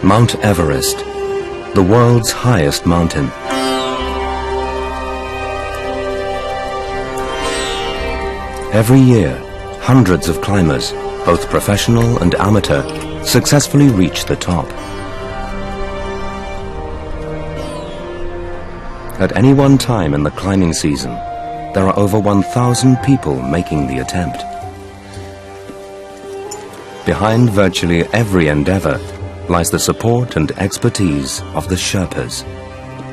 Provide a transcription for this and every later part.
Mount Everest, the world's highest mountain. Every year, hundreds of climbers, both professional and amateur, successfully reach the top. At any one time in the climbing season, there are over 1,000 people making the attempt. Behind virtually every endeavor lies the support and expertise of the Sherpas,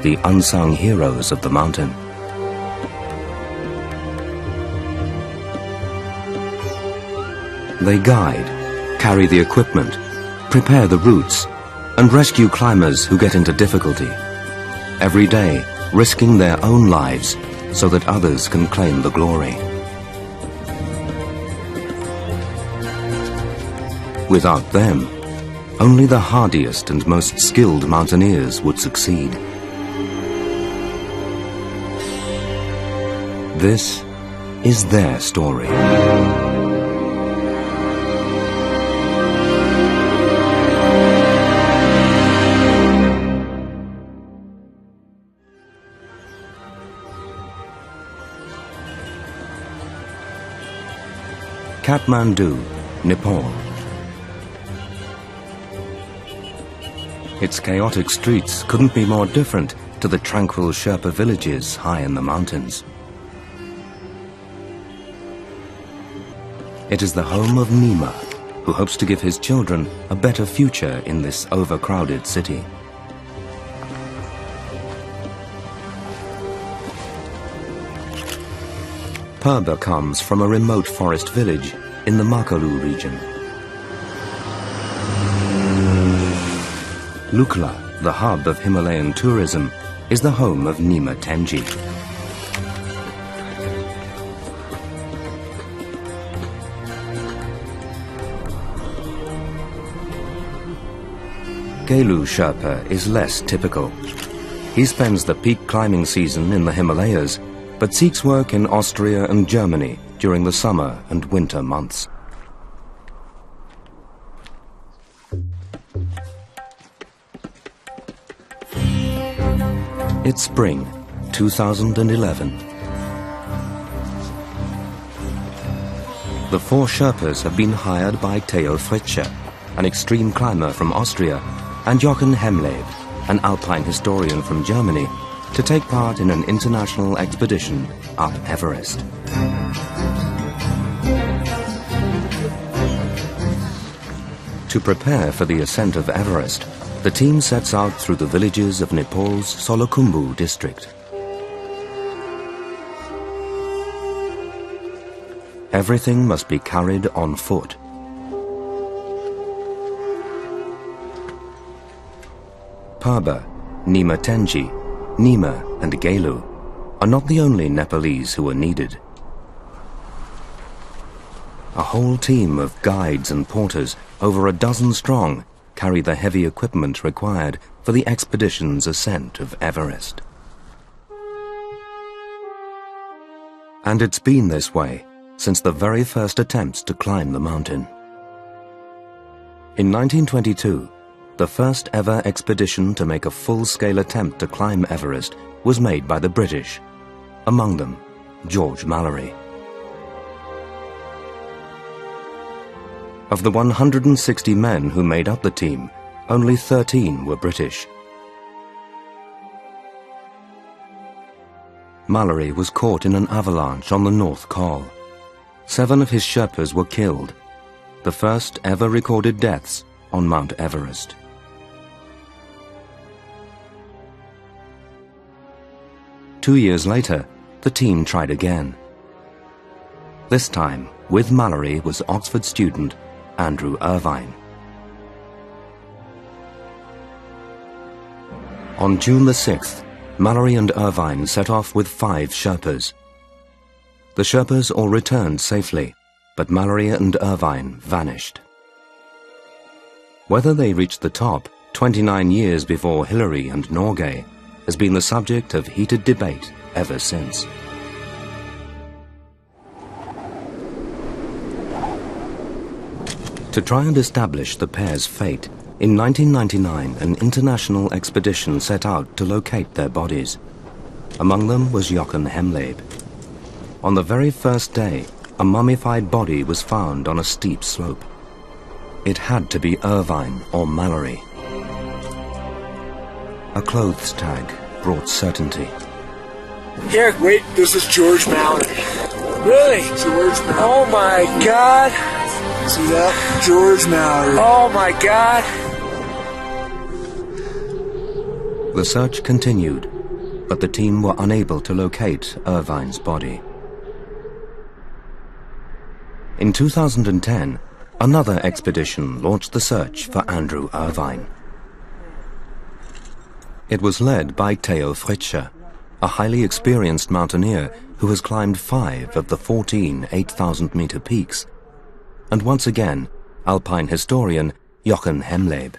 the unsung heroes of the mountain. They guide, carry the equipment, prepare the routes, and rescue climbers who get into difficulty, every day risking their own lives so that others can claim the glory. Without them, only the hardiest and most skilled mountaineers would succeed. This is their story. Kathmandu, Nepal. Its chaotic streets couldn't be more different to the tranquil Sherpa villages high in the mountains. It is the home of Nima, who hopes to give his children a better future in this overcrowded city. Purba comes from a remote forest village in the Makalu region. Lukla, the hub of Himalayan tourism, is the home of Nima Tenji. Gelu Sherpa is less typical. He spends the peak climbing season in the Himalayas, but seeks work in Austria and Germany during the summer and winter months. It's spring, 2011. The 4 Sherpas have been hired by Theo Fritsche, an extreme climber from Austria, and Jochen Hemleb, an alpine historian from Germany, to take part in an international expedition up Everest. To prepare for the ascent of Everest, the team sets out through the villages of Nepal's Solukhumbu district. Everything must be carried on foot. Purba, Nima Tenji, Nima and Gelu are not the only Nepalese who are needed. A whole team of guides and porters, over a dozen strong, carry the heavy equipment required for the expedition's ascent of Everest. And it's been this way since the very first attempts to climb the mountain. In 1922, the first ever expedition to make a full-scale attempt to climb Everest was made by the British, among them George Mallory. Of the 160 men who made up the team, only 13 were British. Mallory was caught in an avalanche on the North Col. 7 of his Sherpas were killed, the first ever recorded deaths on Mount Everest. Two years later, the team tried again. This time, with Mallory was Oxford student Andrew Irvine. On June the 6th, Mallory and Irvine set off with 5 Sherpas. The Sherpas all returned safely, but Mallory and Irvine vanished. Whether they reached the top 29 years before Hillary and Norgay has been the subject of heated debate ever since. To try and establish the pair's fate, In 1999, an international expedition set out to locate their bodies. Among them was Jochen Hemleb. On the very first day, a mummified body was found on a steep slope. It had to be Irvine or Mallory. A clothes tag brought certainty. Here, wait, this is George Mallory. Really? George Mallory. Oh my God. See that? George Mallory. Oh my God. The search continued, but the team were unable to locate Irvine's body. In 2010, another expedition launched the search for Andrew Irvine. It was led by Theo Fritsche, a highly experienced mountaineer who has climbed 5 of the 14 8,000-meter peaks, and once again, alpine historian Jochen Hemleb.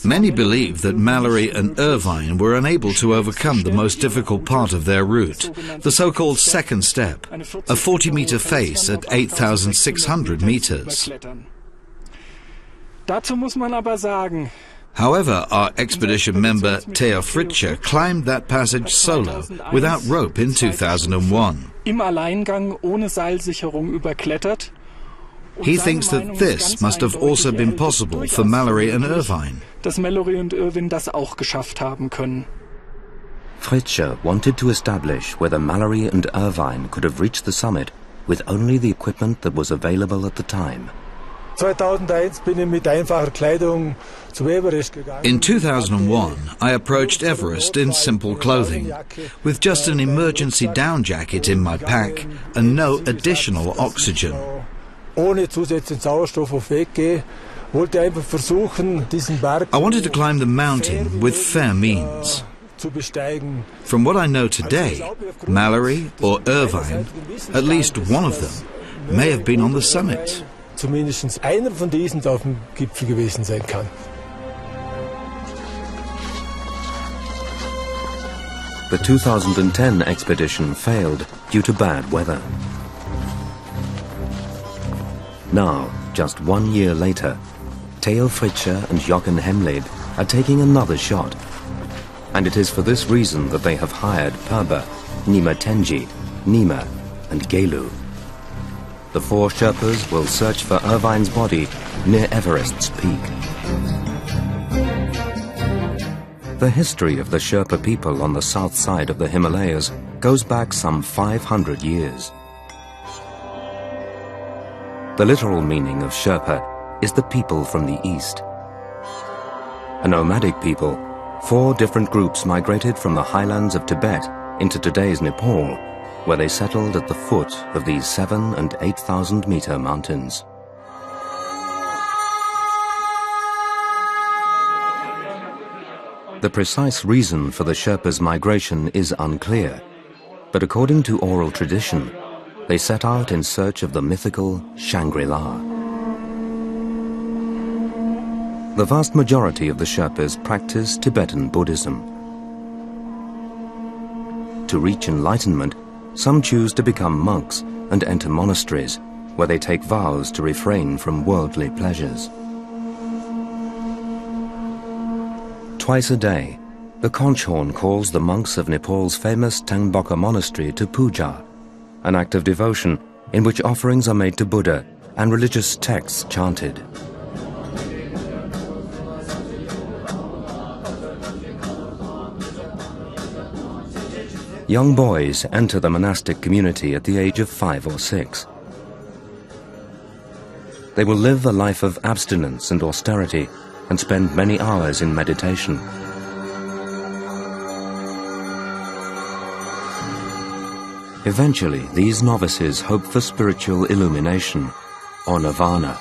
Many believe that Mallory and Irvine were unable to overcome the most difficult part of their route, the so-called second step, a 40-meter face at 8,600 meters. However, our expedition member Theo Fritsche climbed that passage solo, without rope, in 2001. He thinks that this must have also been possible for Mallory and Irvine. Fritsche wanted to establish whether Mallory and Irvine could have reached the summit with only the equipment that was available at the time. In 2001, I approached Everest in simple clothing, with just an emergency down jacket in my pack and no additional oxygen. I wanted to climb the mountain with fair means. From what I know today, Mallory or Irvine, at least one of them, may have been on the summit. The 2010 expedition failed due to bad weather. Now, just 1 year later, Theo Fritsche and Jochen Hemleb are taking another shot. And it is for this reason that they have hired Perba, Nima Tenji, Nima and Gelu. The 4 Sherpas will search for Irvine's body near Everest's peak. The history of the Sherpa people on the south side of the Himalayas goes back some 500 years. The literal meaning of Sherpa is the people from the east. A nomadic people, 4 different groups migrated from the highlands of Tibet into today's Nepal, where they settled at the foot of these 7,000 and 8,000-meter mountains. The precise reason for the Sherpas' migration is unclear, but according to oral tradition, they set out in search of the mythical Shangri-La. The vast majority of the Sherpas practice Tibetan Buddhism. To reach enlightenment, some choose to become monks and enter monasteries, where they take vows to refrain from worldly pleasures. Twice a day, the conch horn calls the monks of Nepal's famous Tengboka monastery to puja, an act of devotion in which offerings are made to Buddha and religious texts chanted. Young boys enter the monastic community at the age of 5 or 6. They will live a life of abstinence and austerity and spend many hours in meditation. Eventually, these novices hope for spiritual illumination, or nirvana.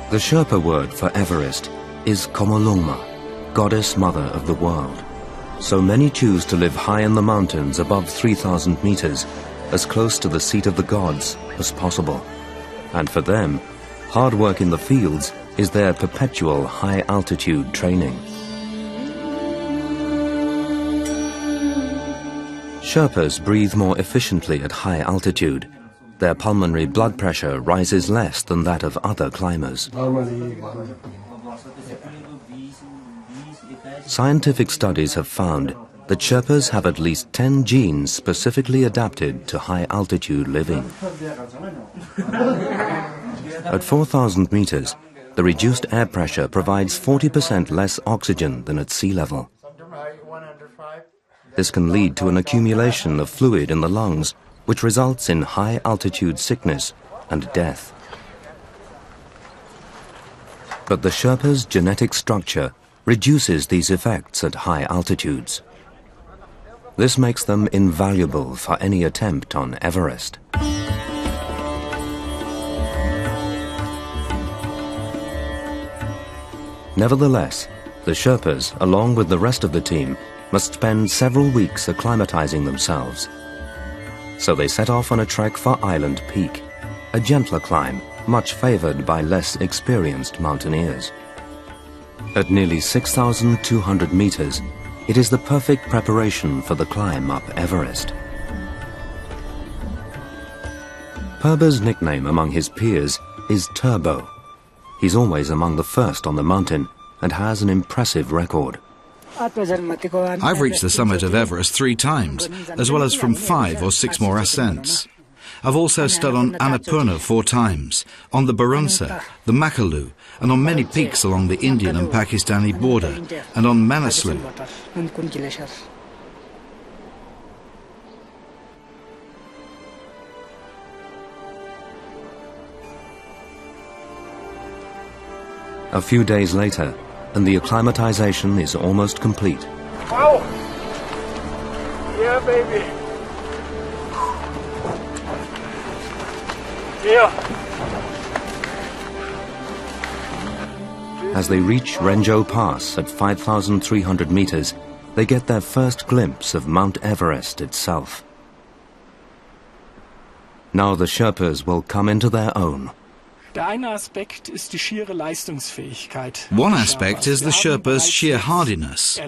The Sherpa word for Everest is Komolungma, goddess mother of the world. So many choose to live high in the mountains above 3,000 meters, as close to the seat of the gods as possible. And for them, hard work in the fields is their perpetual high-altitude training. Sherpas breathe more efficiently at high altitude. Their pulmonary blood pressure rises less than that of other climbers. Scientific studies have found that Sherpas have at least 10 genes specifically adapted to high-altitude living. At 4,000 meters, the reduced air pressure provides 40% less oxygen than at sea level. This can lead to an accumulation of fluid in the lungs, which results in high-altitude sickness and death. But the Sherpa's genetic structure reduces these effects at high altitudes. This makes them invaluable for any attempt on Everest. Nevertheless, the Sherpas, along with the rest of the team, must spend several weeks acclimatizing themselves. So they set off on a trek for Island Peak, a gentler climb, much favored by less experienced mountaineers. At nearly 6,200 meters, it is the perfect preparation for the climb up Everest. Perba's nickname among his peers is Turbo. He's always among the first on the mountain and has an impressive record. I've reached the summit of Everest 3 times, as well as from 5 or 6 more ascents. I've also stood on Annapurna 4 times, on the Barunsa, the Makalu, and on many peaks along the Indian and Pakistani border, and on Manaslu. A few days later, and the acclimatization is almost complete. Wow! Yeah, baby! Yeah! As they reach Renjo Pass at 5,300 meters, they get their first glimpse of Mount Everest itself. Now the Sherpas will come into their own. One aspect is the Sherpa's sheer hardiness.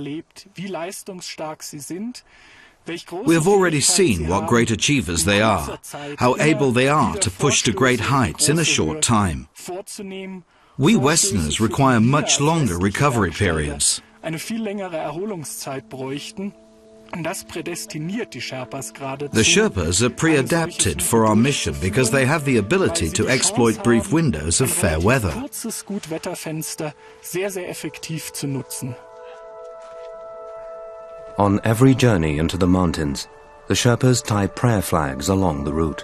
We have already seen what great achievers they are, how able they are to push to great heights in a short time. We Westerners require much longer recovery periods. The Sherpas are pre-adapted for our mission because they have the ability to exploit brief windows of fair weather. On every journey into the mountains, the Sherpas tie prayer flags along the route.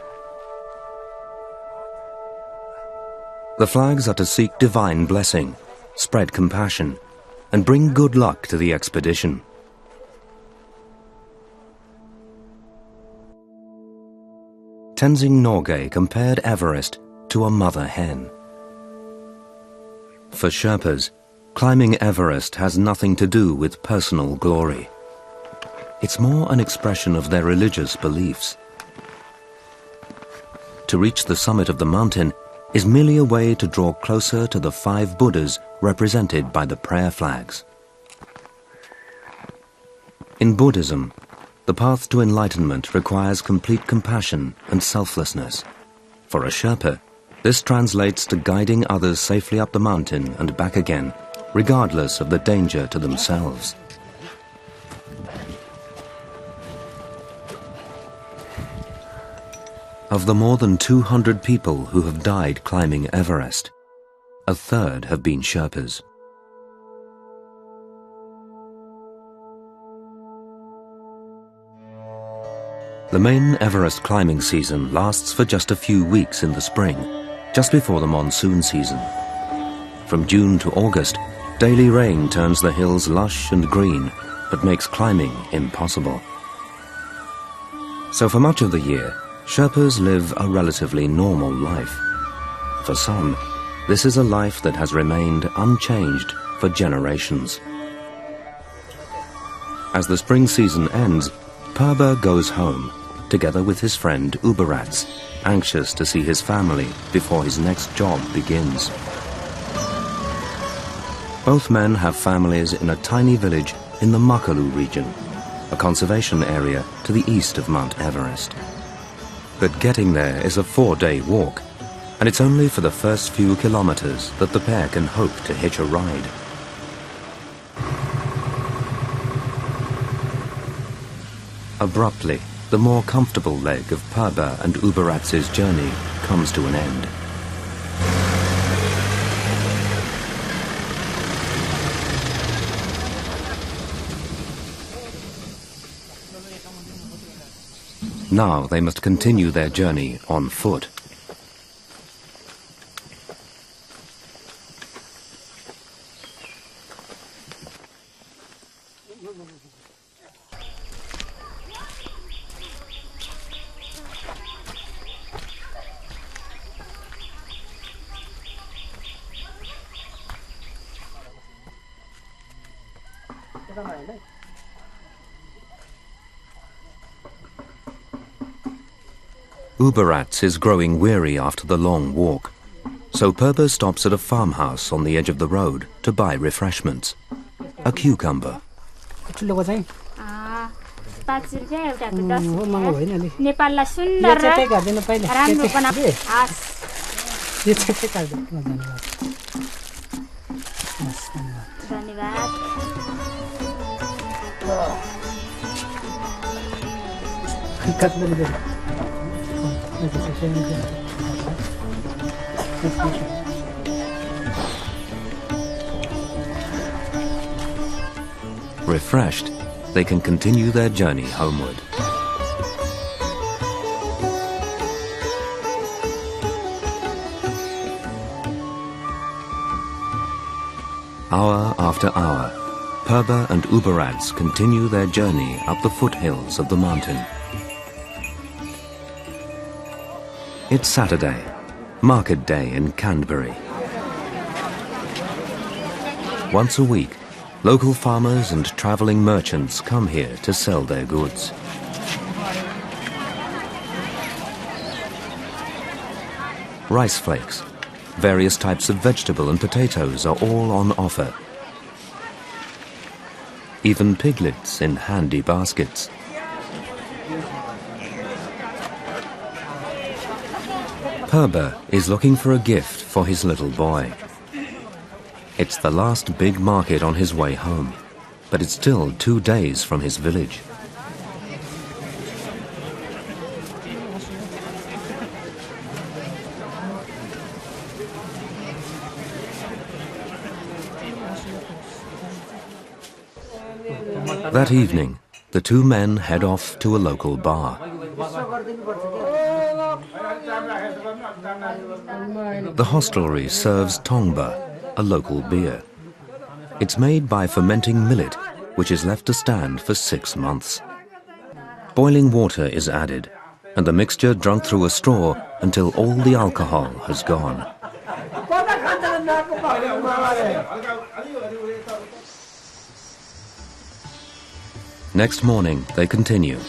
The flags are to seek divine blessing, spread compassion, and bring good luck to the expedition. Tenzing Norgay compared Everest to a mother hen. For Sherpas, climbing Everest has nothing to do with personal glory. It's more an expression of their religious beliefs. To reach the summit of the mountain is merely a way to draw closer to the 5 Buddhas represented by the prayer flags. In Buddhism, the path to enlightenment requires complete compassion and selflessness. For a Sherpa, this translates to guiding others safely up the mountain and back again, regardless of the danger to themselves. Of the more than 200 people who have died climbing Everest, a third have been Sherpas. The main Everest climbing season lasts for just a few weeks in the spring, just before the monsoon season. From June to August, daily rain turns the hills lush and green, but makes climbing impossible. So for much of the year, Sherpas live a relatively normal life. For some, this is a life that has remained unchanged for generations. As the spring season ends, Perba goes home, together with his friend Uberats, anxious to see his family before his next job begins. Both men have families in a tiny village in the Makalu region, a conservation area to the east of Mount Everest. But getting there is a 4-day walk, and it's only for the first few kilometers that the pair can hope to hitch a ride. Abruptly, the more comfortable leg of Perba and Uberatz's journey comes to an end. Now they must continue their journey on foot. Uberatz is growing weary after the long walk, so Perba stops at a farmhouse on the edge of the road to buy refreshments. A cucumber. Refreshed, they can continue their journey homeward. Hour after hour, Perba and Uberatz continue their journey up the foothills of the mountain. It's Saturday, market day in Canterbury. Once a week, local farmers and travelling merchants come here to sell their goods. Rice flakes, various types of vegetable and potatoes are all on offer. Even piglets in handy baskets. Perba is looking for a gift for his little boy. It's the last big market on his way home, but it's still 2 days from his village. That evening, the two men head off to a local bar. The hostelry serves tongba, a local beer. It's made by fermenting millet, which is left to stand for 6 months. Boiling water is added, and the mixture drunk through a straw until all the alcohol has gone. Next morning, they continue.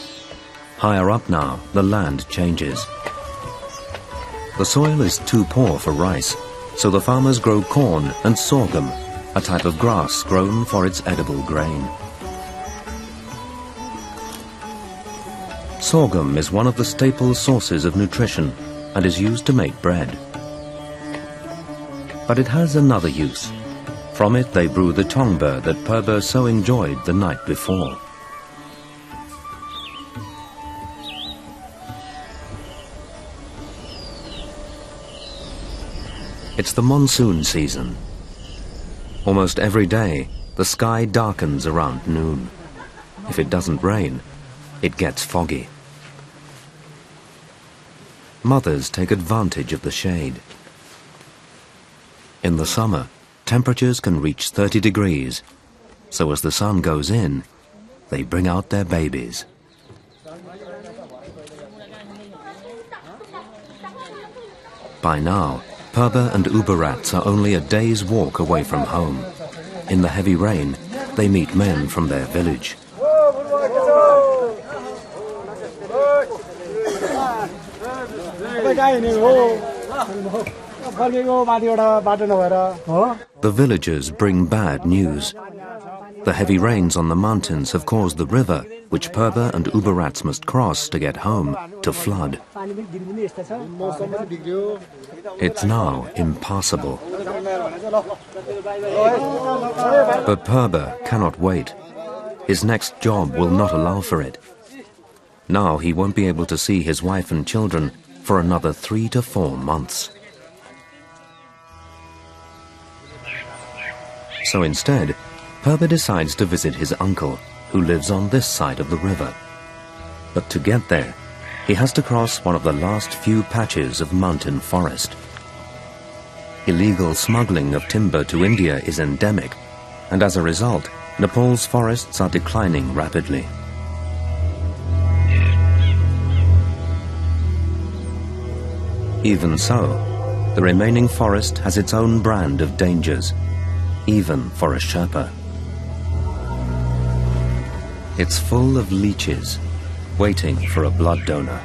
Higher up now, the land changes. The soil is too poor for rice, so the farmers grow corn and sorghum, a type of grass grown for its edible grain. Sorghum is one of the staple sources of nutrition and is used to make bread. But it has another use. From it they brew the tongba that Perba so enjoyed the night before. It's the monsoon season. Almost every day, the sky darkens around noon. If it doesn't rain, it gets foggy. Mothers take advantage of the shade. In the summer, temperatures can reach 30 degrees, so as the sun goes in, they bring out their babies. By now, Perba and Uberatz are only a day's walk away from home. In the heavy rain, they meet men from their village. The villagers bring bad news. The heavy rains on the mountains have caused the river, which Purba and Uberats must cross to get home, to flood. It's now impassable. But Purba cannot wait. His next job will not allow for it. Now he won't be able to see his wife and children for another 3 to 4 months. So instead, Purba decides to visit his uncle, who lives on this side of the river. But to get there, he has to cross one of the last few patches of mountain forest. Illegal smuggling of timber to India is endemic, and as a result, Nepal's forests are declining rapidly. Even so, the remaining forest has its own brand of dangers, even for a Sherpa. It's full of leeches, waiting for a blood donor.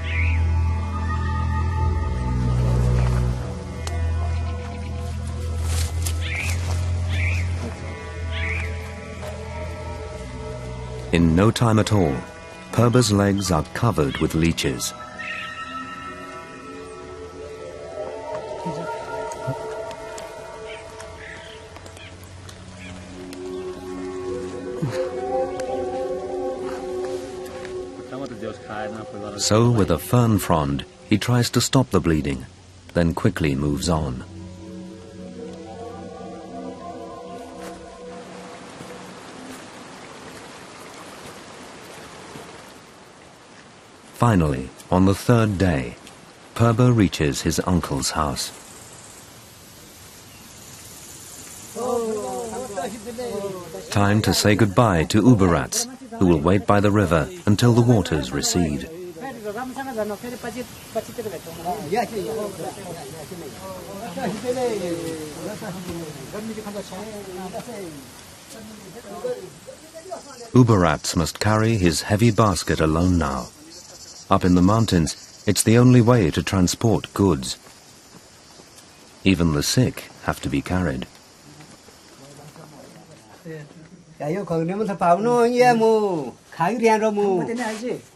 In no time at all, Purba's legs are covered with leeches. So, with a fern frond, he tries to stop the bleeding, then quickly moves on. Finally, on the 3rd day, Purba reaches his uncle's house. Time to say goodbye to Uberats, who will wait by the river until the waters recede. Uberats must carry his heavy basket alone now. Up in the mountains, it's the only way to transport goods. Even the sick have to be carried.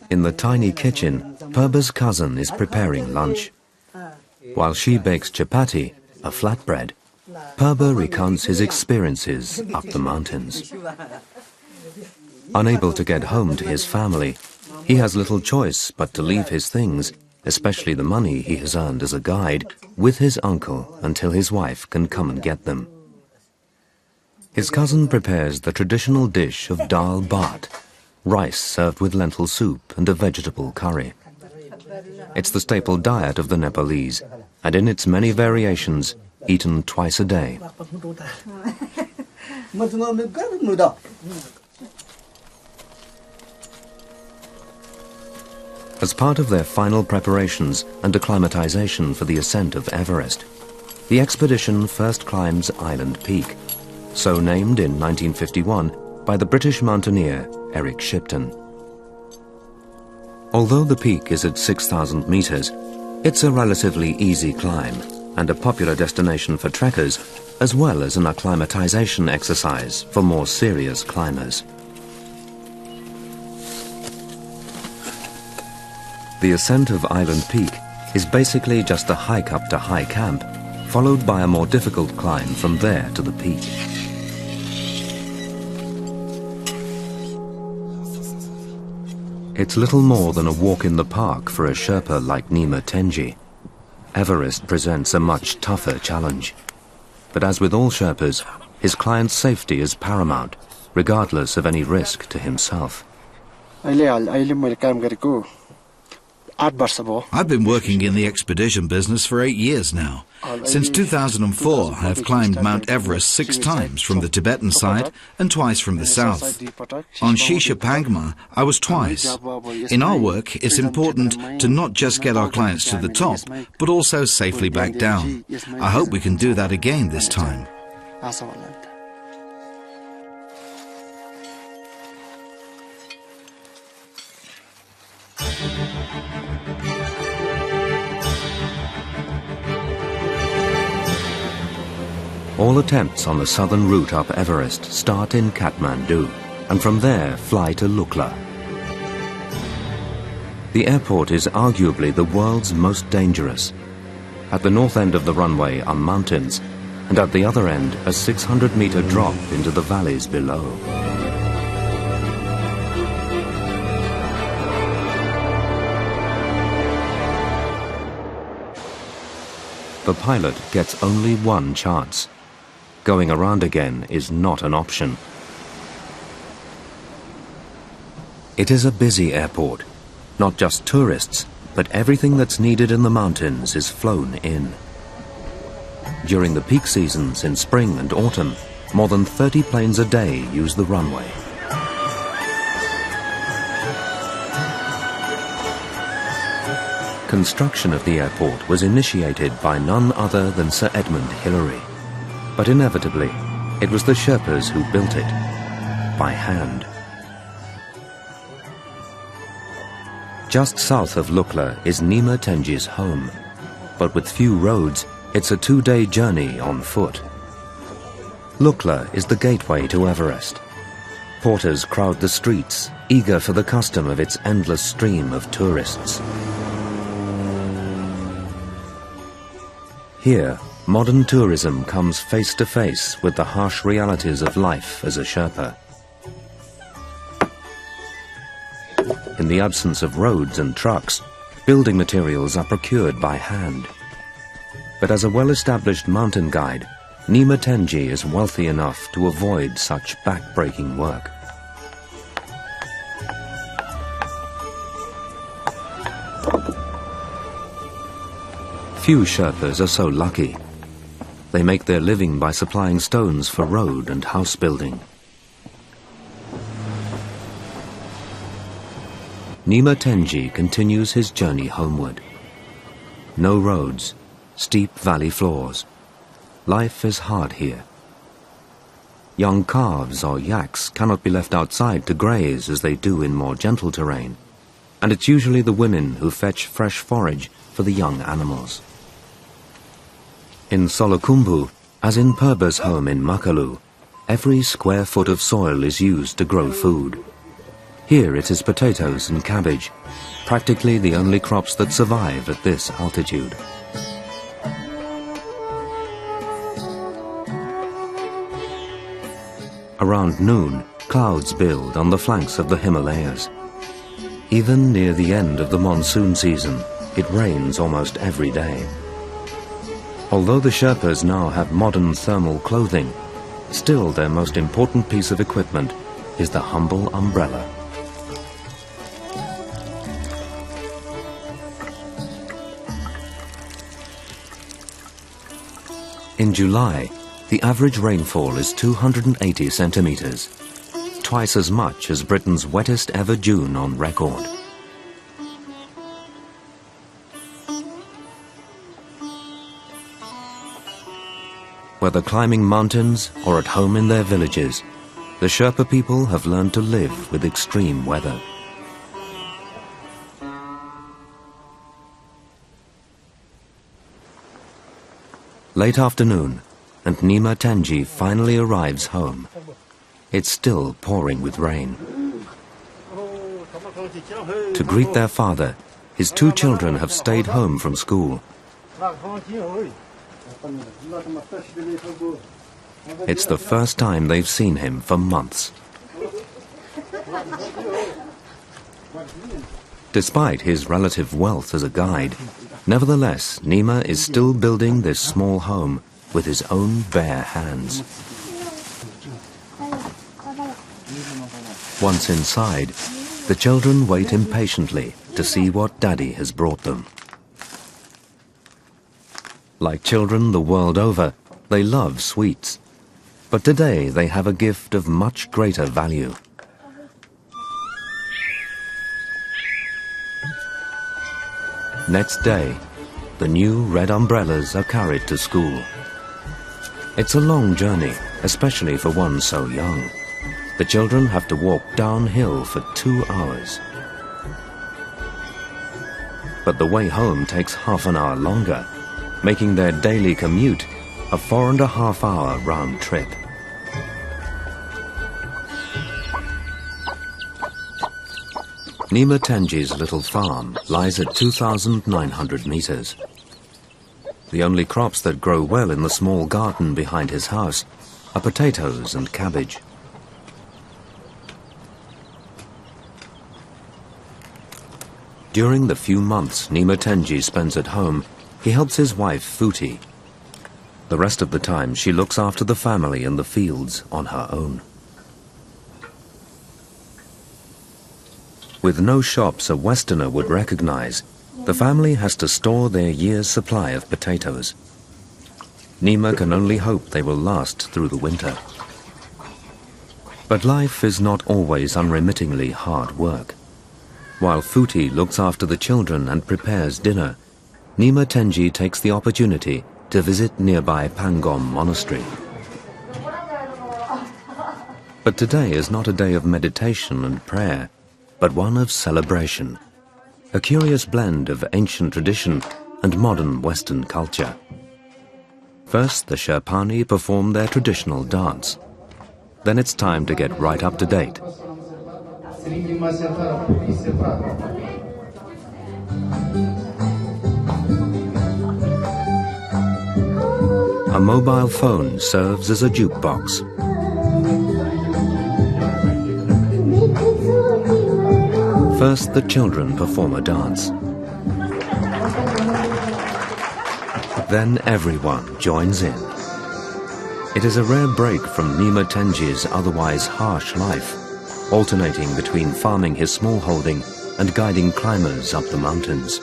In the tiny kitchen, Purba's cousin is preparing lunch. While she bakes chapati, a flatbread, Purba recounts his experiences up the mountains. Unable to get home to his family, he has little choice but to leave his things, especially the money he has earned as a guide, with his uncle until his wife can come and get them. His cousin prepares the traditional dish of dal bhat, rice served with lentil soup and a vegetable curry. It's the staple diet of the Nepalese, and in its many variations, eaten twice a day. As part of their final preparations and acclimatization for the ascent of Everest, the expedition first climbs Island Peak, so named in 1951 by the British mountaineer Eric Shipton. Although the peak is at 6,000 meters, it's a relatively easy climb and a popular destination for trekkers, as well as an acclimatization exercise for more serious climbers. The ascent of Island Peak is basically just a hike up to High Camp, followed by a more difficult climb from there to the peak. It's little more than a walk in the park for a Sherpa like Nima Tenji. Everest presents a much tougher challenge. But as with all Sherpas, his client's safety is paramount, regardless of any risk to himself. I've been working in the expedition business for 8 years now. Since 2004, I have climbed Mount Everest 6 times from the Tibetan side and twice from the south. On Shisha Pangma, I was twice. In our work, it's important to not just get our clients to the top, but also safely back down. I hope we can do that again this time. All attempts on the southern route up Everest start in Kathmandu, and from there fly to Lukla. The airport is arguably the world's most dangerous. At the north end of the runway are mountains, and at the other end a 600-meter drop into the valleys below. The pilot gets only one chance. Going around again is not an option. It is a busy airport. Not just tourists, but everything that's needed in the mountains is flown in. During the peak seasons in spring and autumn, more than 30 planes a day use the runway. Construction of the airport was initiated by none other than Sir Edmund Hillary. But inevitably, it was the Sherpas who built it, by hand. Just south of Lukla is Nima Tenji's home, but with few roads, it's a 2-day journey on foot. Lukla is the gateway to Everest. Porters crowd the streets, eager for the custom of its endless stream of tourists. Here, modern tourism comes face to face with the harsh realities of life as a Sherpa. In the absence of roads and trucks, building materials are procured by hand. But as a well-established mountain guide, Nima Tenji is wealthy enough to avoid such back-breaking work. Few Sherpas are so lucky. They make their living by supplying stones for road and house building. Nima Tenji continues his journey homeward. No roads, steep valley floors. Life is hard here. Young calves or yaks cannot be left outside to graze as they do in more gentle terrain, and it's usually the women who fetch fresh forage for the young animals. In Solukhumbu, as in Purba's home in Makalu, every square foot of soil is used to grow food. Here it is potatoes and cabbage, practically the only crops that survive at this altitude. Around noon, clouds build on the flanks of the Himalayas. Even near the end of the monsoon season, it rains almost every day. Although the Sherpas now have modern thermal clothing, still their most important piece of equipment is the humble umbrella. In July, the average rainfall is 280 centimeters, twice as much as Britain's wettest ever June on record. Whether climbing mountains or at home in their villages, the Sherpa people have learned to live with extreme weather. Late afternoon, and Nima Tenji finally arrives home. It's still pouring with rain. To greet their father, his 2 children have stayed home from school. It's the first time they've seen him for months. Despite his relative wealth as a guide, nevertheless, Nima is still building this small home with his own bare hands. Once inside, the children wait impatiently to see what Daddy has brought them. Like children the world over, they love sweets. But today they have a gift of much greater value. Next day, the new red umbrellas are carried to school. It's a long journey, especially for one so young. The children have to walk downhill for 2 hours. But the way home takes half an hour longer, making their daily commute a 4.5-hour round trip. Nima Tenji's little farm lies at 2,900 meters. The only crops that grow well in the small garden behind his house are potatoes and cabbage. During the few months Nima Tenji spends at home, he helps his wife Futi. The rest of the time she looks after the family in the fields on her own. With no shops a Westerner would recognize, the family has to store their year's supply of potatoes. Nima can only hope they will last through the winter. But life is not always unremittingly hard work. While Futi looks after the children and prepares dinner, Nima Tenji takes the opportunity to visit nearby Pangom Monastery. But today is not a day of meditation and prayer, but one of celebration, a curious blend of ancient tradition and modern Western culture. First, the Sherpani perform their traditional dance. Then it's time to get right up to date. A mobile phone serves as a jukebox. First, the children perform a dance. Then everyone joins in. It is a rare break from Nima Tenji's otherwise harsh life, alternating between farming his small holding and guiding climbers up the mountains.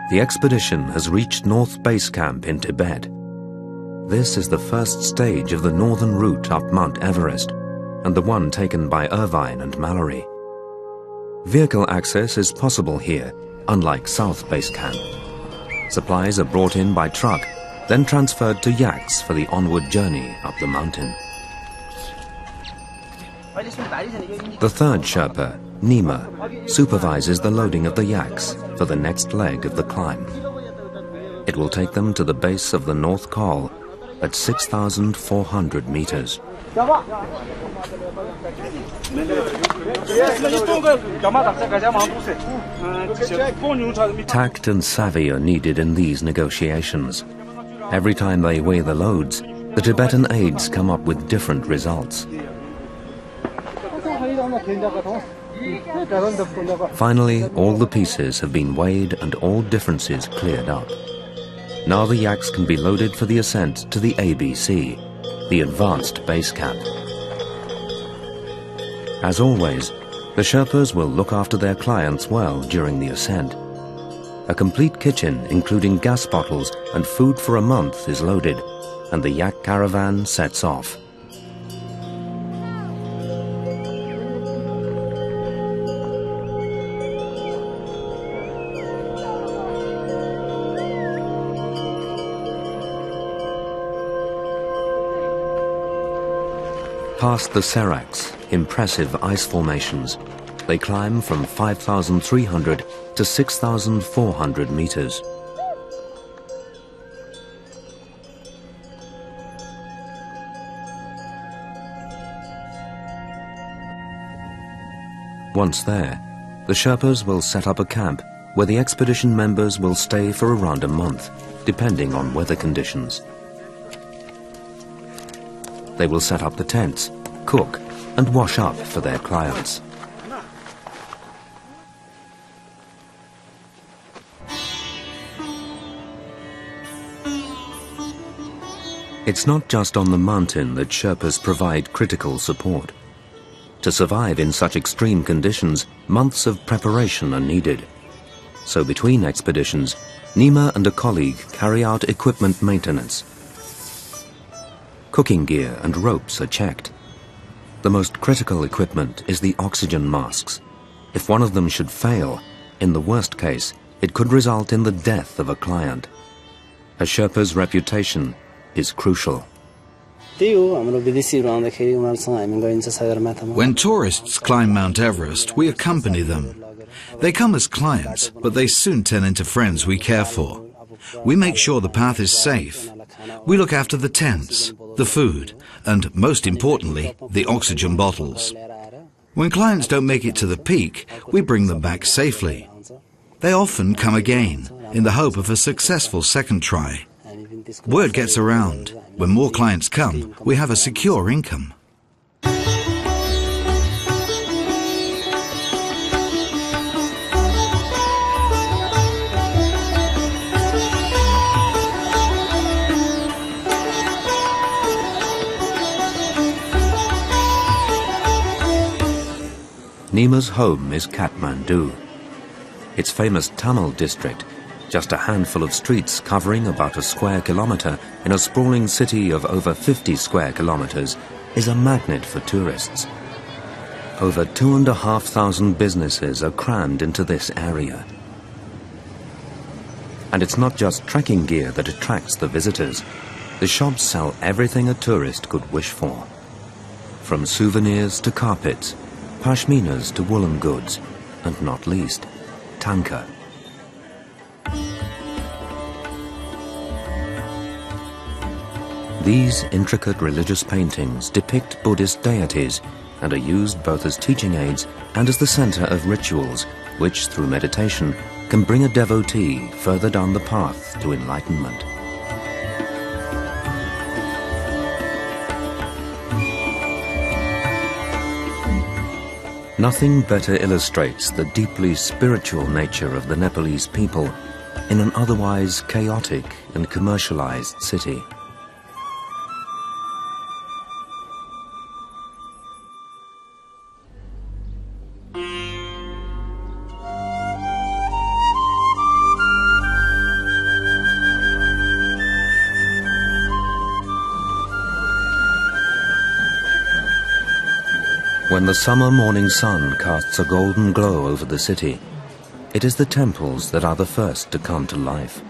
The expedition has reached North Base Camp in Tibet. This is the first stage of the northern route up Mount Everest, and the one taken by Irvine and Mallory. Vehicle access is possible here, unlike South Base Camp. Supplies are brought in by truck, then transferred to yaks for the onward journey up the mountain. The third Sherpa, Nima, supervises the loading of the yaks for the next leg of the climb. It will take them to the base of the North Col at 6,400 meters. Tact and savvy are needed in these negotiations. Every time they weigh the loads, the Tibetan aides come up with different results. Finally, all the pieces have been weighed and all differences cleared up. Now the yaks can be loaded for the ascent to the ABC, the advanced base camp. As always, the Sherpas will look after their clients well during the ascent. A complete kitchen, including gas bottles and food for a month, is loaded, and the yak caravan sets off. Past the seracs, impressive ice formations, they climb from 5,300 to 6,400 meters. Once there, the Sherpas will set up a camp where the expedition members will stay for around a month, depending on weather conditions. They will set up the tents, cook, and wash up for their clients. It's not just on the mountain that Sherpas provide critical support. To survive in such extreme conditions, months of preparation are needed. So between expeditions, Nima and a colleague carry out equipment maintenance. Cooking gear and ropes are checked. The most critical equipment is the oxygen masks. If one of them should fail, in the worst case, it could result in the death of a client. A Sherpa's reputation is crucial. When tourists climb Mount Everest, we accompany them. They come as clients, but they soon turn into friends we care for. We make sure the path is safe. We look after the tents, the food, and most importantly, the oxygen bottles. When clients don't make it to the peak, we bring them back safely. They often come again, in the hope of a successful second try. Word gets around. When more clients come, we have a secure income. Nima's home is Kathmandu. Its famous Tamil district, just a handful of streets covering about a square kilometre in a sprawling city of over 50 square kilometres, is a magnet for tourists. Over 2,500 businesses are crammed into this area. And it's not just trekking gear that attracts the visitors. The shops sell everything a tourist could wish for. From souvenirs to carpets, pashminas to woolen goods, and not least, tanka. These intricate religious paintings depict Buddhist deities and are used both as teaching aids and as the center of rituals, which, through meditation, can bring a devotee further down the path to enlightenment. Nothing better illustrates the deeply spiritual nature of the Nepalese people in an otherwise chaotic and commercialized city. When the summer morning sun casts a golden glow over the city, it is the temples that are the first to come to life.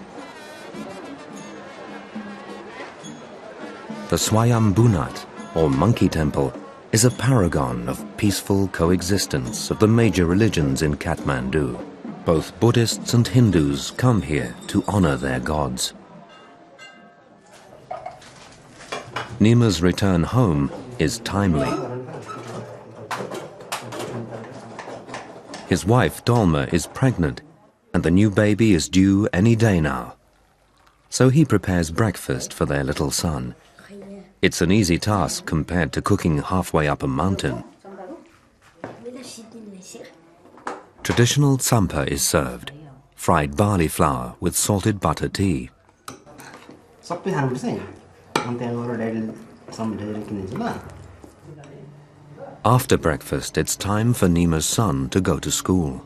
The Swayambhunat, or Monkey Temple, is a paragon of peaceful coexistence of the major religions in Kathmandu. Both Buddhists and Hindus come here to honor their gods. Nima's return home is timely. His wife, Dolma, is pregnant, and the new baby is due any day now. So he prepares breakfast for their little son. It's an easy task compared to cooking halfway up a mountain. Traditional tsampa is served, fried barley flour with salted butter tea. After breakfast, it's time for Nima's son to go to school.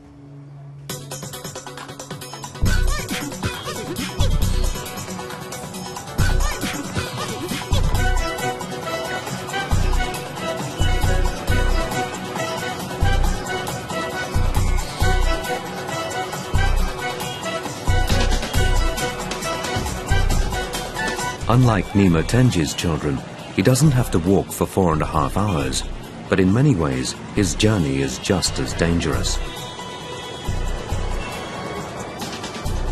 Unlike Nima Tenji's children, he doesn't have to walk for 4.5 hours. But in many ways, his journey is just as dangerous.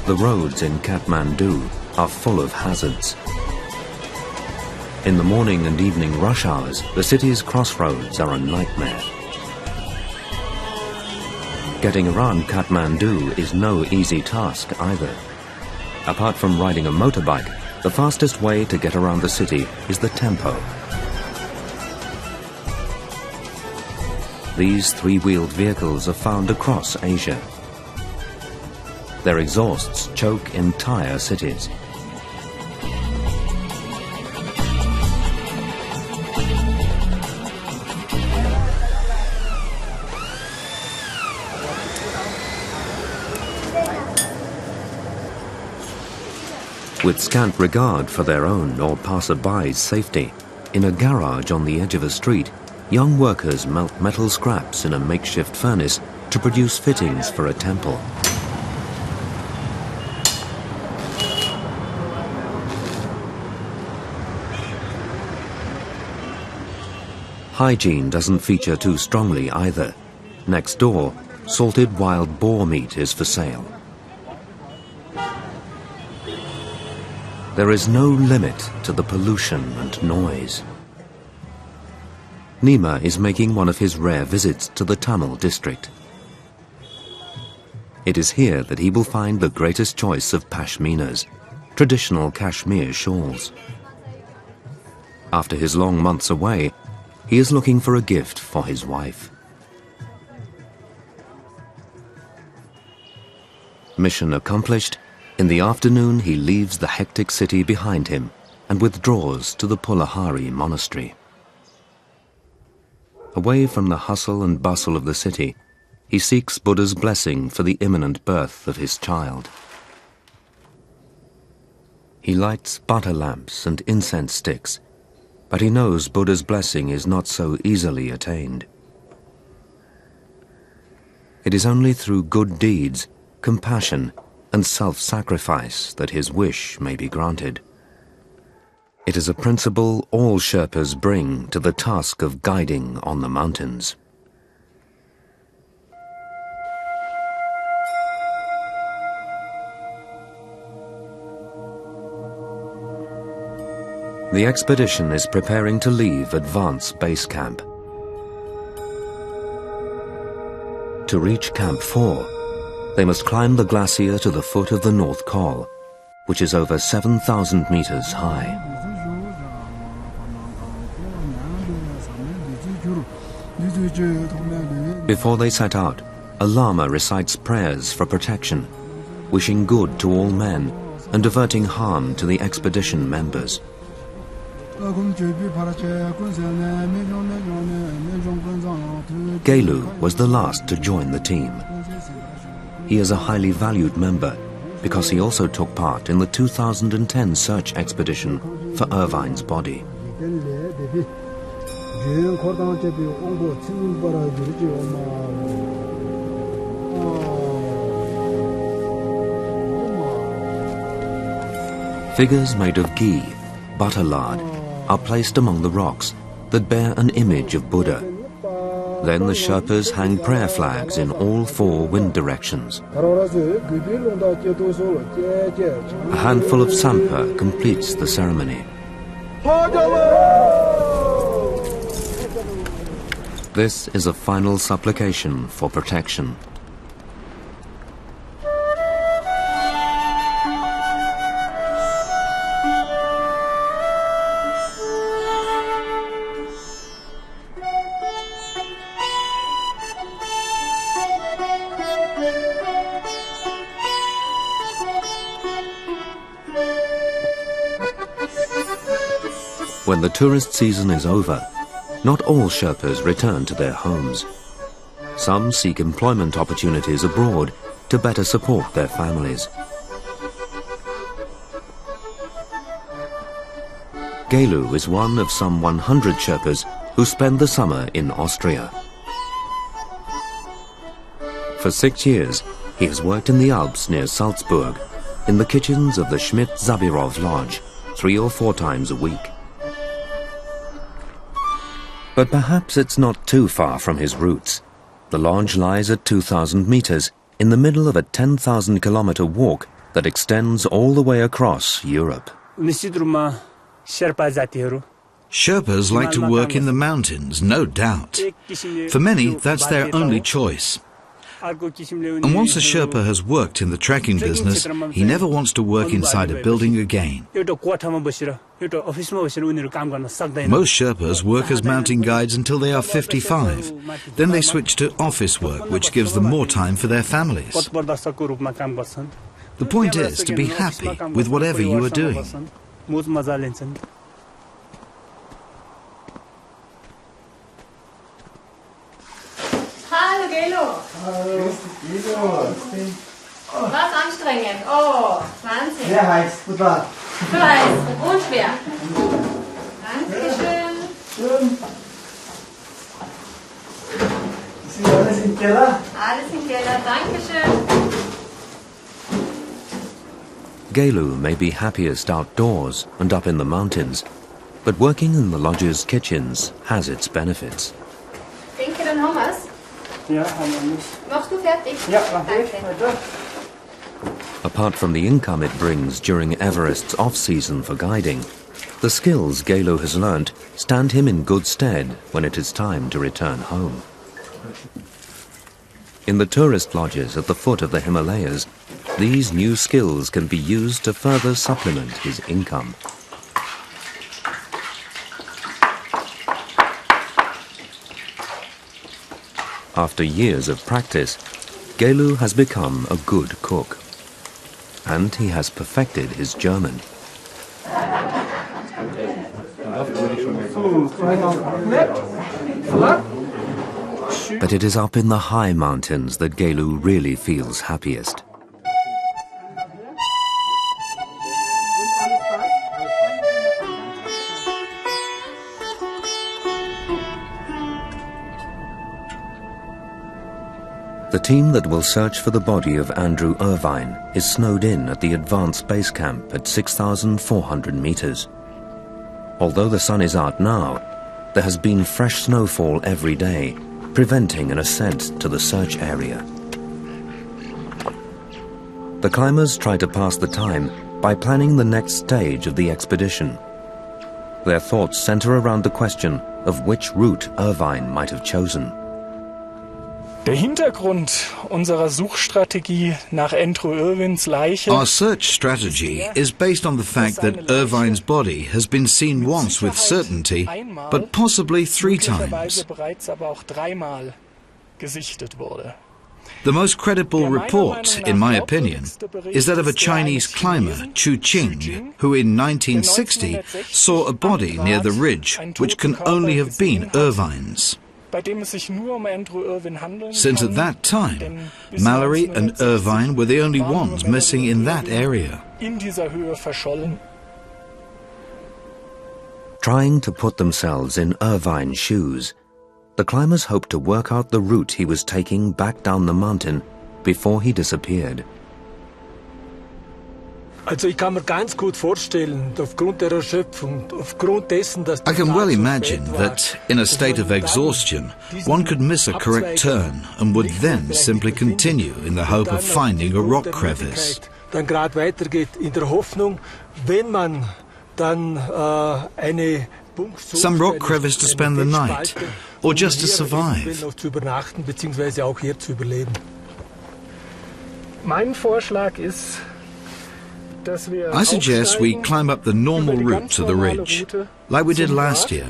The roads in Kathmandu are full of hazards. In the morning and evening rush hours, the city's crossroads are a nightmare. Getting around Kathmandu is no easy task either. Apart from riding a motorbike, the fastest way to get around the city is the tempo. These three-wheeled vehicles are found across Asia. Their exhausts choke entire cities. With scant regard for their own or passer-by's safety, in a garage on the edge of a street, young workers melt metal scraps in a makeshift furnace to produce fittings for a temple. Hygiene doesn't feature too strongly either. Next door, salted wild boar meat is for sale. There is no limit to the pollution and noise. Nima is making one of his rare visits to the Tamil district. It is here that he will find the greatest choice of pashminas, traditional Kashmir shawls. After his long months away, he is looking for a gift for his wife. Mission accomplished, in the afternoon he leaves the hectic city behind him and withdraws to the Pulahari monastery. Away from the hustle and bustle of the city, he seeks Buddha's blessing for the imminent birth of his child. He lights butter lamps and incense sticks, but he knows Buddha's blessing is not so easily attained. It is only through good deeds, compassion, and self-sacrifice that his wish may be granted. It is a principle all Sherpas bring to the task of guiding on the mountains. The expedition is preparing to leave Advance Base Camp. To reach Camp 4, they must climb the glacier to the foot of the North Col, which is over 7,000 meters high. Before they set out, a lama recites prayers for protection, wishing good to all men and averting harm to the expedition members. Gelu was the last to join the team. He is a highly valued member because he also took part in the 2010 search expedition for Irvine's body. Figures made of ghee, butter lard, are placed among the rocks that bear an image of Buddha. Then the Sherpas hang prayer flags in all 4 wind directions. A handful of sampa completes the ceremony. This is a final supplication for protection. When the tourist season is over, not all Sherpas return to their homes. Some seek employment opportunities abroad to better support their families. Gelu is one of some 100 Sherpas who spend the summer in Austria. For 6 years, he has worked in the Alps near Salzburg, in the kitchens of the Schmidt-Zabirov Lodge, 3 or 4 times a week. But perhaps it's not too far from his roots. The lodge lies at 2,000 meters in the middle of a 10,000-kilometer walk that extends all the way across Europe. Sherpas like to work in the mountains, no doubt. For many, that's their only choice. And once a Sherpa has worked in the trekking business, he never wants to work inside a building again. Most Sherpas work as mountain guides until they are 55. Then they switch to office work, which gives them more time for their families. The point is to be happy with whatever you are doing. Hallo Gelo. Was anstrengend. Oh, Wahnsinn. Sehr heiß, gut war. Zu heiß und schwer. Dankeschön. Schön. Sind alles im Keller? Alles im Keller. Dankeschön. Gelu may be happiest outdoors and up in the mountains, But working in the lodge's kitchens has its benefits. Denke, dann haben wir's. Ja, haben wir nicht. Machst du fertig? Ja, mach ich. Danke. Weiter. Apart from the income it brings during Everest's off-season for guiding, the skills Gelo has learnt stand him in good stead when it is time to return home. In the tourist lodges at the foot of the Himalayas, these new skills can be used to further supplement his income. After years of practice, Gelu has become a good cook. And he has perfected his German. But it is up in the high mountains that Gelu really feels happiest. The team that will search for the body of Andrew Irvine is snowed in at the advanced base camp at 6,400 meters. Although the sun is out now, there has been fresh snowfall every day, preventing an ascent to the search area. The climbers try to pass the time by planning the next stage of the expedition. Their thoughts center around the question of which route Irvine might have chosen. Der Hintergrund unserer Suchstrategie nach Andrew Irvines Leiche. Our search strategy is based on the fact that Irvine's body has been seen once with certainty, but possibly 3 times. Bereits aber auch 3-mal gesichtet wurde. The most credible report, in my opinion, is that of a Chinese climber, Chu Qing, who in 1960 saw a body near the ridge which can only have been Irvine's. Since at that time, Mallory and Irvine were the only ones missing in that area. Trying to put themselves in Irvine's shoes, the climbers hoped to work out the route he was taking back down the mountain before he disappeared. Also ich kann mir ganz gut vorstellen, aufgrund der Erschöpfung, aufgrund dessen, dass I can well imagine that, in a state of exhaustion, one could miss a correct turn and would then simply continue in the hope of finding a rock crevice. Dann gerade weitergeht in der Hoffnung, wenn man dann eine some rock crevice to spend the night, or just to survive. Noch zu übernachten beziehungsweise auch hier zu überleben. Mein Vorschlag ist, I suggest we climb up the normal route to the ridge, like we did last year.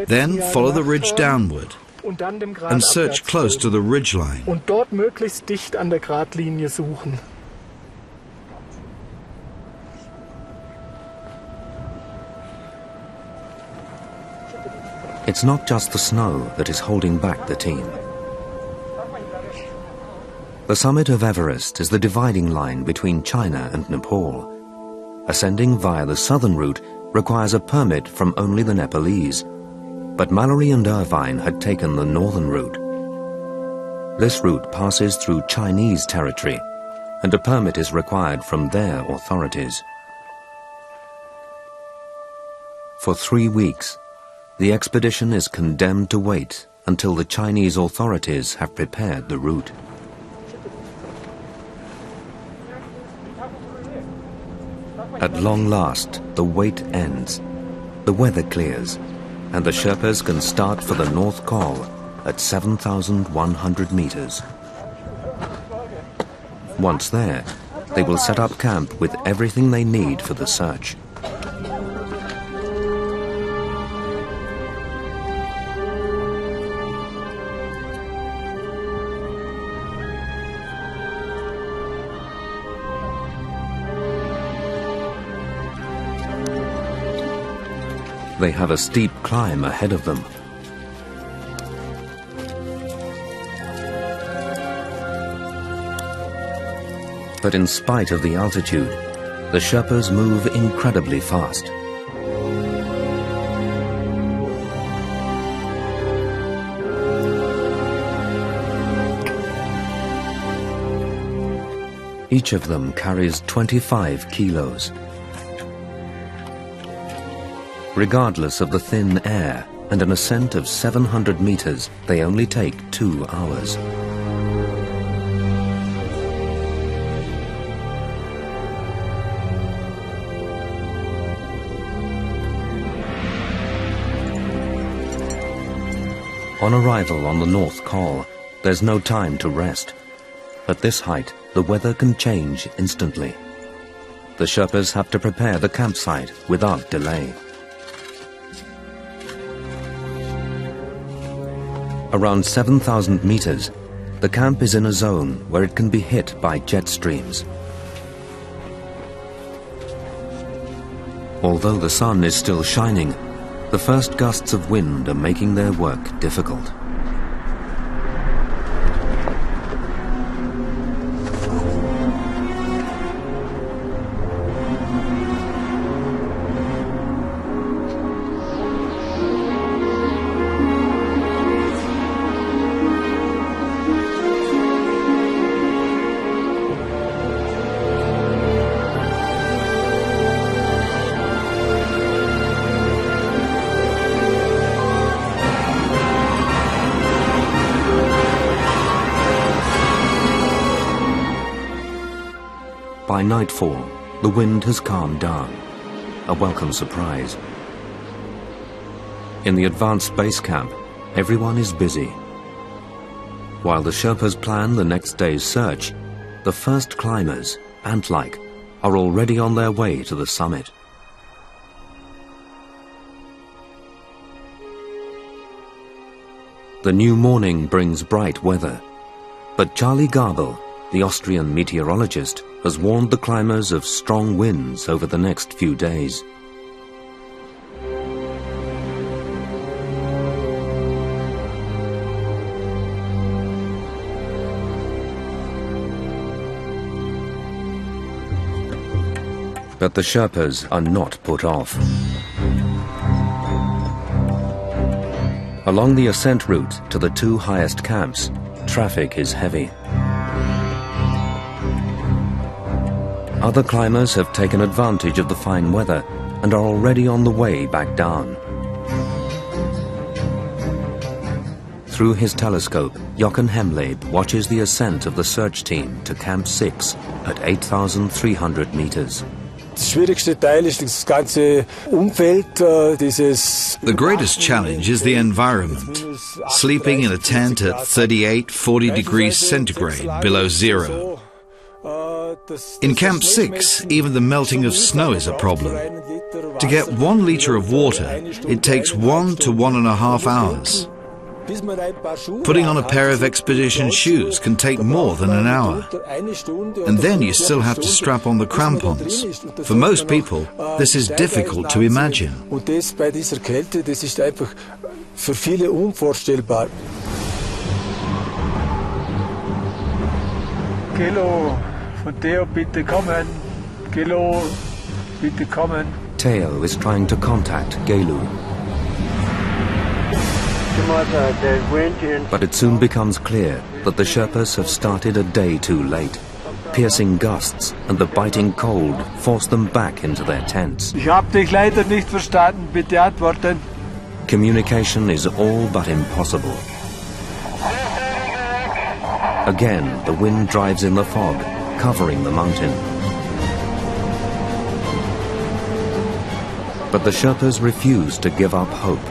Then follow the ridge downward and search close to the ridgeline. Und dort möglichst dicht an der Gradlinie suchen. It's not just the snow that is holding back the team. The summit of Everest is the dividing line between China and Nepal. Ascending via the southern route requires a permit from only the Nepalese, but Mallory and Irvine had taken the northern route. This route passes through Chinese territory, and a permit is required from their authorities. For 3 weeks, the expedition is condemned to wait until the Chinese authorities have prepared the route. At long last, the wait ends, the weather clears, and the Sherpas can start for the North Col at 7,100 meters. Once there, they will set up camp with everything they need for the search. They have a steep climb ahead of them. But in spite of the altitude, the Sherpas move incredibly fast. Each of them carries 25 kilos. Regardless of the thin air and an ascent of 700 meters, they only take 2 hours. On arrival on the North Col, there's no time to rest. At this height, the weather can change instantly. The Sherpas have to prepare the campsite without delay. Around 7,000 meters, the camp is in a zone where it can be hit by jet streams. Although the sun is still shining, the first gusts of wind are making their work difficult. By nightfall, the wind has calmed down, a welcome surprise. In the advanced base camp, everyone is busy. While the Sherpas plan the next day's search, the first climbers, ant-like, are already on their way to the summit. The new morning brings bright weather, but Charlie Gabel, the Austrian meteorologist, has warned the climbers of strong winds over the next few days. But the Sherpas are not put off. Along the ascent route to the 2 highest camps, traffic is heavy. Other climbers have taken advantage of the fine weather and are already on the way back down. Through his telescope, Jochen Hemleb watches the ascent of the search team to Camp 6 at 8,300 meters. The greatest challenge is the environment. Sleeping in a tent at 38-40 degrees centigrade below zero. In Camp 6, even the melting of snow is a problem. To get 1 liter of water, it takes 1 to 1.5 hours. Putting on a pair of expedition shoes can take more than an hour. And then you still have to strap on the crampons. For most people, this is difficult to imagine. Kilo, von Theo, bitte kommen. Kilo, bitte kommen. Theo is trying to contact Gelu. But it soon becomes clear that the Sherpas have started a day too late. Piercing gusts and the biting cold force them back into their tents. Ich hab dich leider nicht verstanden, bitte antworten. Communication is all but impossible. Again, the wind drives in the fog, covering the mountain. But the Sherpas refuse to give up hope.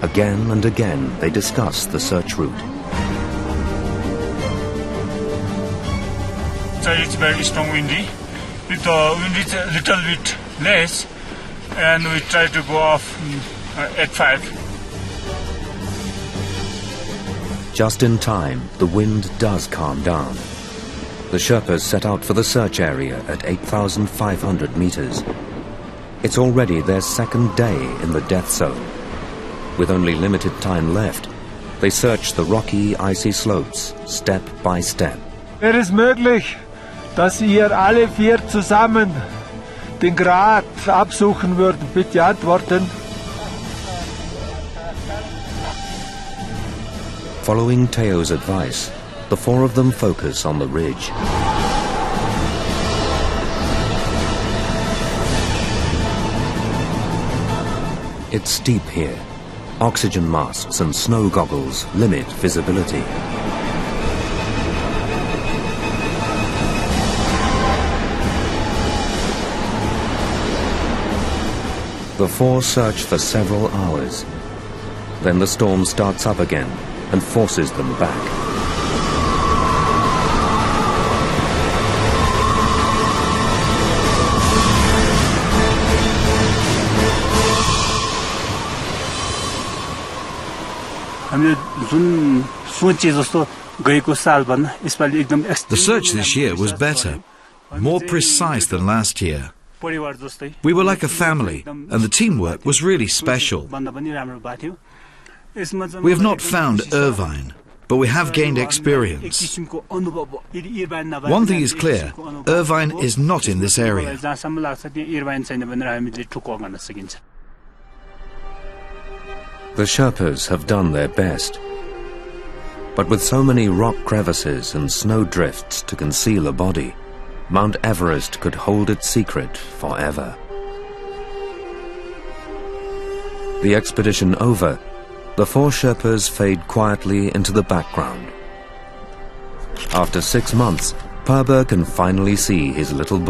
Again and again, they discuss the search route. So it's very strong windy. With the wind is a little bit less, and we try to go off at 5. Just in time, the wind does calm down. The Sherpas set out for the search area at 8,500 meters. It's already their second day in the death zone. With only limited time left, they search the rocky, icy slopes, step by step. Wäre es möglich, dass ihr alle 4 zusammen den Grat absuchen würden? Bitte antworten. Following Theo's advice, the 4 of them focus on the ridge. It's steep here. Oxygen masks and snow goggles limit visibility. The four search for several hours. Then the storm starts up again and forces them back. The search this year was better, more precise than last year. We were like a family, and the teamwork was really special. We have not found Irvine, but we have gained experience. One thing is clear, Irvine is not in this area. The Sherpas have done their best. But with so many rock crevices and snow drifts to conceal a body, Mount Everest could hold its secret forever. The expedition over, the four Sherpas fade quietly into the background. After 6 months, Perber can finally see his little boy.